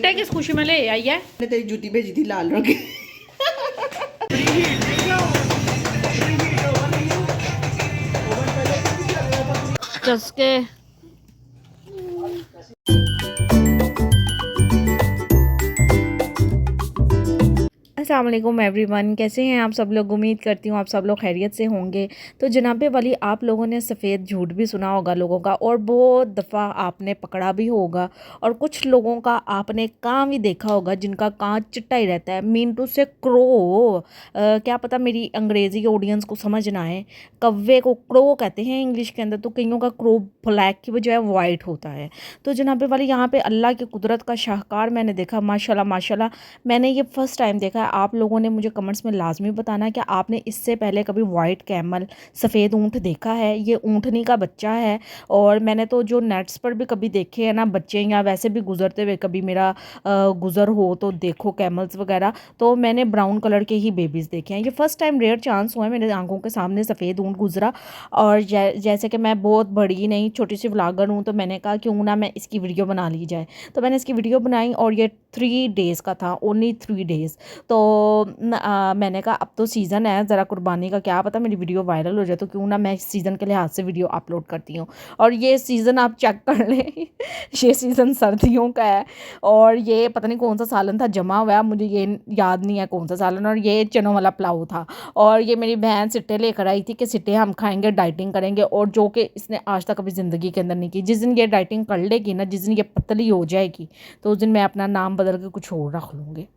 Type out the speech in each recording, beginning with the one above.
Gift है किस खुशी में ले आई है? मैंने तेरी जूती भेजी थी लाल रंग की। चस्के अस्सलाम वालेकुम एवरीवन, कैसे हैं आप सब लोग। उम्मीद करती हूँ आप सब लोग खैरियत से होंगे। तो जनाबे वाली, आप लोगों ने सफ़ेद झूठ भी सुना होगा लोगों का, और बहुत दफ़ा आपने पकड़ा भी होगा, और कुछ लोगों का आपने कान भी देखा होगा जिनका कान चिट्टा ही रहता है। मीन टू से क्रो, क्या पता मेरी अंग्रेज़ी के ऑडियंस को समझ ना आए। कव्वे को क्रो कहते हैं इंग्लिश के अंदर, तो कईयों का क्रो ब्लैक की बजाय वाइट होता है। तो जनाबे वाली, यहाँ पर अल्लाह की कुदरत का शाहकार मैंने देखा। माशाल्लाह माशाल्लाह, मैंने ये फ़र्स्ट टाइम देखा। आप लोगों ने मुझे कमेंट्स में लाजमी बताना कि आपने इससे पहले कभी वाइट कैमल, सफ़ेद ऊँट देखा है। ये ऊँटनी का बच्चा है, और मैंने तो जो नेट्स पर भी कभी देखे हैं ना बच्चे, या वैसे भी गुजरते हुए कभी मेरा गुज़र हो तो देखो कैमल्स वगैरह, तो मैंने ब्राउन कलर के ही बेबीज़ देखे हैं। ये फ़र्स्ट टाइम रेयर चांस हुआ है मेरे आंखों के सामने सफ़ेद ऊँट गुजरा। और जैसे कि मैं बहुत बड़ी नहीं, छोटी सी व्लॉगर हूँ, तो मैंने कहा क्यों ना मैं इसकी वीडियो बना ली जाए। तो मैंने इसकी वीडियो बनाई, और ये 3 डेज़ का था, ओनली 3 डेज़। तो मैंने कहा अब तो सीज़न है ज़रा कुर्बानी का, क्या पता मेरी वीडियो वायरल हो जाए, तो क्यों ना मैं इस सीज़न के लिहाज से वीडियो अपलोड करती हूँ। और ये सीज़न आप चेक कर लें ये सीज़न सर्दियों का है, और ये पता नहीं कौन सा सालन था जमा हुआ है, मुझे ये याद नहीं है कौन सा सालन। और ये चनों वाला पुलाव था, और ये मेरी बहन सिट्टे लेकर आई थी कि सिट्टे हम खाएंगे, डाइटिंग करेंगे, और जो कि इसने आज तक कभी ज़िंदगी के अंदर नहीं की। जिस दिन ये डाइटिंग कर लेगी ना, जिस दिन ये पतली हो जाएगी, तो उस दिन मैं अपना नाम बदल के कुछ और रख लूँगी।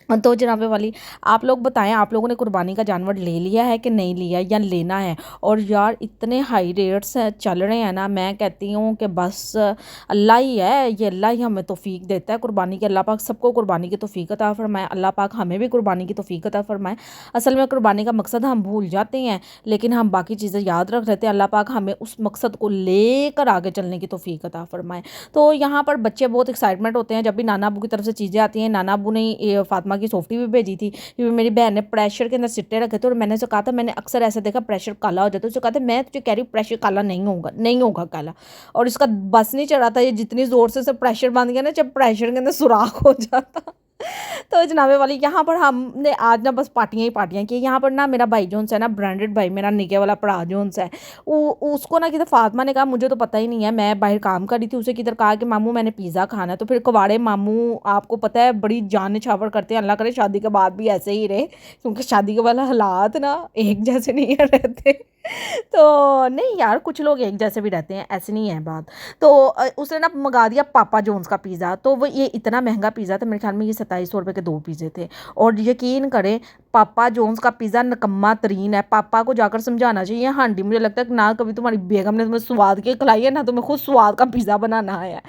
तो जनाबे वाली, आप लोग बताएं, आप लोगों ने कुर्बानी का जानवर ले लिया है कि नहीं लिया, या लेना है? और यार इतने हाई रेट्स चल रहे हैं ना, मैं कहती हूँ कि बस अल्लाह ही है, ये अल्लाह ही हमें तौफीक देता है कुर्बानी की। अल्लाह पाक सबको कुर्बानी की तौफीक अता फरमाए, अल्लाह पाक हमें भी कुर्बानी की तौफीक अता फरमाए। असल में कुर्बानी का मकसद हम भूल जाते हैं, लेकिन हम बाकी चीज़ें याद रख लेते हैं। अल्लाह पाक हमें उस मकसद को लेकर आगे चलने की तौफीक अता फरमाए। तो यहाँ पर बच्चे बहुत एक्साइटमेंट होते हैं जब भी नाना अबू की तरफ से चीज़ें आती हैं। नाना अबू ने फातिमा की सॉफ्टी भी भेजी थी, क्योंकि मेरी बहन ने प्रेशर के अंदर सिट्टे रखे थे, और मैंने उसे कहा था, मैंने अक्सर ऐसा देखा प्रेशर काला हो जाता है। उसे कहा था मैं तुझे कह रही हूँ प्रेशर काला नहीं होगा काला। और इसका बस नहीं चढ़ा था, ये जितनी ज़ोर से प्रेशर बंद गया ना, जब प्रेशर के अंदर सुराख हो जाता। तो जनाबे वाली, यहाँ पर हमने आज ना बस पार्टियाँ ही पार्टियाँ की। यहाँ पर ना मेरा भाई जोन्स है ना, ब्रांडेड भाई, मेरा निके वाला पड़ा जोन्स है, उसको ना किधर फातिमा ने कहा, मुझे तो पता ही नहीं है, मैं बाहर काम कर रही थी, उसे किधर कहा कि मामू मैंने पिज़्ज़ा खाना है। तो फिर कवाड़े मामू आपको पता है बड़ी जान निछावर करते हैं, अल्लाह करे शादी के बाद भी ऐसे ही रहे, क्योंकि शादी के वाला हालात ना एक जैसे नहीं रहते। तो नहीं यार, कुछ लोग एक जैसे भी रहते हैं, ऐसे नहीं है बात। तो उसने ना मंगा दिया पापा जोन्स का पिज़्ज़ा। तो वो ये इतना महंगा पिज़्ज़ा था, मेरे ख्याल में ये 2700 रुपये के 2 पिज़्ज़े थे। और यकीन करें, पापा जोन्स का पिज़्ज़ा नकम्मा तरीन है। पापा को जाकर समझाना चाहिए, हांडी मुझे लगता है कि ना कभी तुम्हारी बेगम ने तुम्हें स्वाद के खिलाई है, ना तुम्हें खुद स्वाद का पिज़्ज़ा बनाना है।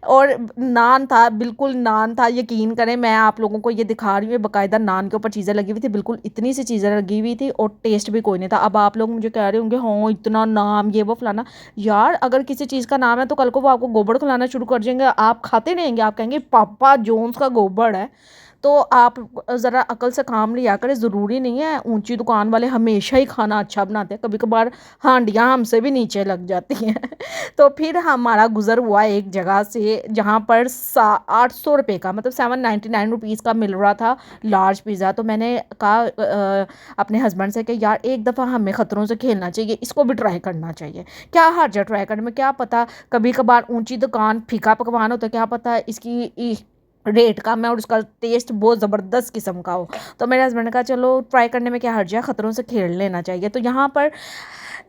और नान था, बिल्कुल नान था, यकीन करें, मैं आप लोगों को ये दिखा रही हूँ, बाकायदा नान के ऊपर चीज़ें लगी हुई थी, बिल्कुल इतनी सी चीज़ें लगी हुई थी, और टेस्ट भी कोई नहीं था। अब आप लोग मुझे कह रहे होंगे हाँ इतना नाम, ये वो फलाना। यार अगर किसी चीज़ का नाम है तो कल को वो आपको गोबर खिलाना शुरू कर देंगे, आप खाते रहेंगे, आप कहेंगे पापा जोन्स का गोबर है। तो आप ज़रा अकल से काम लिया करें। ज़रूरी नहीं है ऊंची दुकान वाले हमेशा ही खाना अच्छा बनाते हैं, कभी कभार हांडियाँ हमसे भी नीचे लग जाती हैं। तो फिर हमारा गुज़र हुआ एक जगह से जहाँ पर 800 रुपये का, मतलब 799 रुपीज़ का मिल रहा था लार्ज पिज़्ज़ा। तो मैंने कहा अपने हस्बैंड से कि यार एक दफ़ा हमें ख़तरों से खेलना चाहिए, इसको भी ट्राई करना चाहिए। क्या हर्ज है ट्राई करने में, क्या पता कभी कभार ऊंची दुकान फीका पकवान होता है, क्या पता इसकी रेट कम है और उसका टेस्ट बहुत ज़बरदस्त किस्म का हो। तो मेरे हस्बैंड ने कहा चलो ट्राई करने में क्या हर्ज है, ख़तरों से खेल लेना चाहिए। तो यहाँ पर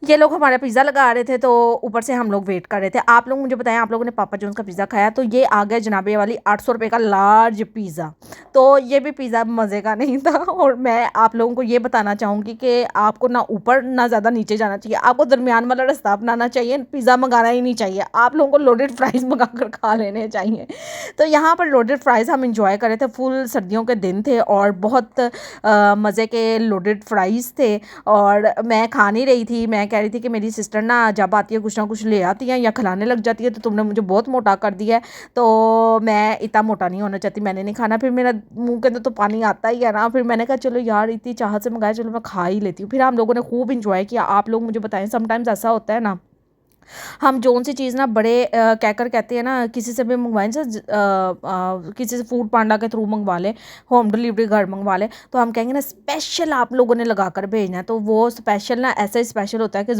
ये लोग हमारा पिज़्ज़ा लगा रहे थे, तो ऊपर से हम लोग वेट कर रहे थे। आप लोग मुझे बताएं, आप लोगों ने पापा जोन्स का पिज़्ज़ा खाया? तो ये आ गया जनाबे वाली 800 रुपये का लार्ज पिज़्ज़ा। तो ये भी पिज़्ज़ा मज़े का नहीं था। और मैं आप लोगों को ये बताना चाहूँगी कि आपको ना ऊपर ना ज़्यादा नीचे जाना चाहिए, आपको दरमियान वाला रास्ता अपनाना चाहिए। पिज़्ज़ा मंगाना ही नहीं चाहिए, आप लोगों को लोडेड फ्राइज़ मंगा कर खा लेने चाहिए। तो यहाँ पर लोडेड फ्राइज़ हम इंजॉय कर रहे थे, फुल सर्दियों के दिन थे, और बहुत मज़े के लोडेड फ्राइज़ थे। और मैं खा नहीं रही थी, मैं कह रही थी कि मेरी सिस्टर ना जब आती है कुछ ना कुछ ले आती है या खिलाने लग जाती है, तो तुमने मुझे बहुत मोटा कर दिया है, तो मैं इतना मोटा नहीं होना चाहती, मैंने नहीं खाना। फिर मेरा मुंह के अंदर तो पानी आता ही है ना, फिर मैंने कहा चलो यार इतनी चाहत से मंगाया, चलो मैं खा ही लेती हूँ। फिर हम लोगों ने खूब इंजॉय किया। आप लोग मुझे बताएं, समटाइम्स ऐसा होता है ना हम जोन सी चीज़ ना बड़े कहकर कहते हैं ना, किसी से भी मंगवाएं किसी से फूड पांडा के थ्रू मंगवा लें, होम डिलीवरी घर मंगवा लें, तो हम कहेंगे ना स्पेशल आप लोगों ने लगा कर भेजना है, तो वो स्पेशल ना ऐसा ही स्पेशल होता है कि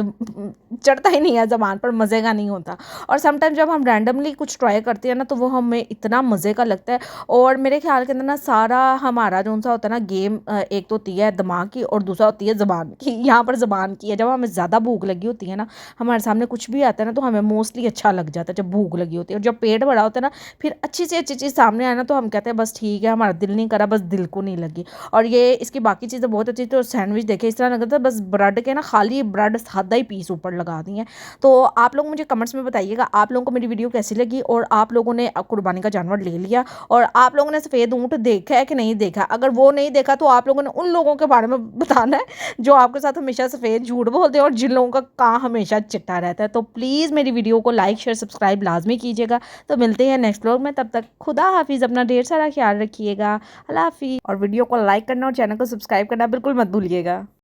चढ़ता ही नहीं है ज़बान पर, मज़े का नहीं होता। और समटाइम जब हम रैंडमली कुछ ट्राई करते हैं ना, तो वो हमें इतना मज़े का लगता है। और मेरे ख्याल के अंदर ना सारा हमारा जो सा होता है ना गेम, एक तो होती है दिमाग की और दूसरा होती है ज़बान की। यहाँ पर ज़बान की है, जब हमें ज़्यादा भूख लगी होती है ना, हमारे सामने कुछ भी आता है ना, तो हमें मोस्टली अच्छा लग जाता है जब भूख लगी होती है। और जब पेट भरा होता है ना, फिर अच्छी से अच्छी चीज़ सामने आए ना, तो हम कहते हैं बस ठीक है, हमारा दिल नहीं करा, बस दिल को नहीं लगी। और ये इसकी बाकी चीज़ें बहुत अच्छी थी। और सैंडविच देखे इस तरह लग रहा था बस ब्रेड के ना, खाली ब्रेड सादा ही पीस ऊपर लगा दिए। तो आप लोग मुझे कमेंट्स में बताइएगा आप लोगों को मेरी वीडियो कैसी लगी, और आप लोगों ने कुर्बानी का जानवर ले लिया, और आप लोगों ने सफ़ेद ऊँट देखा है कि नहीं देखा। अगर वो नहीं देखा तो आप लोगों ने उन लोगों के बारे में बताना है जो आपके साथ हमेशा सफ़ेद झूठ बोलते हैं, और जिन लोगों का कान हमेशा चिट्टा रहता है। तो प्लीज़ मेरी वीडियो को लाइक शेयर सब्सक्राइब लाजमी कीजिएगा। तो मिलते हैं नेक्स्ट व्लॉग में, तब तक खुदा हाफिज़, अपना ढेर सारा ख्याल रखिएगा। अल्लाह हाफिज़। और वीडियो को लाइक करना और चैनल को सब्सक्राइब करना बिल्कुल मत भूलिएगा।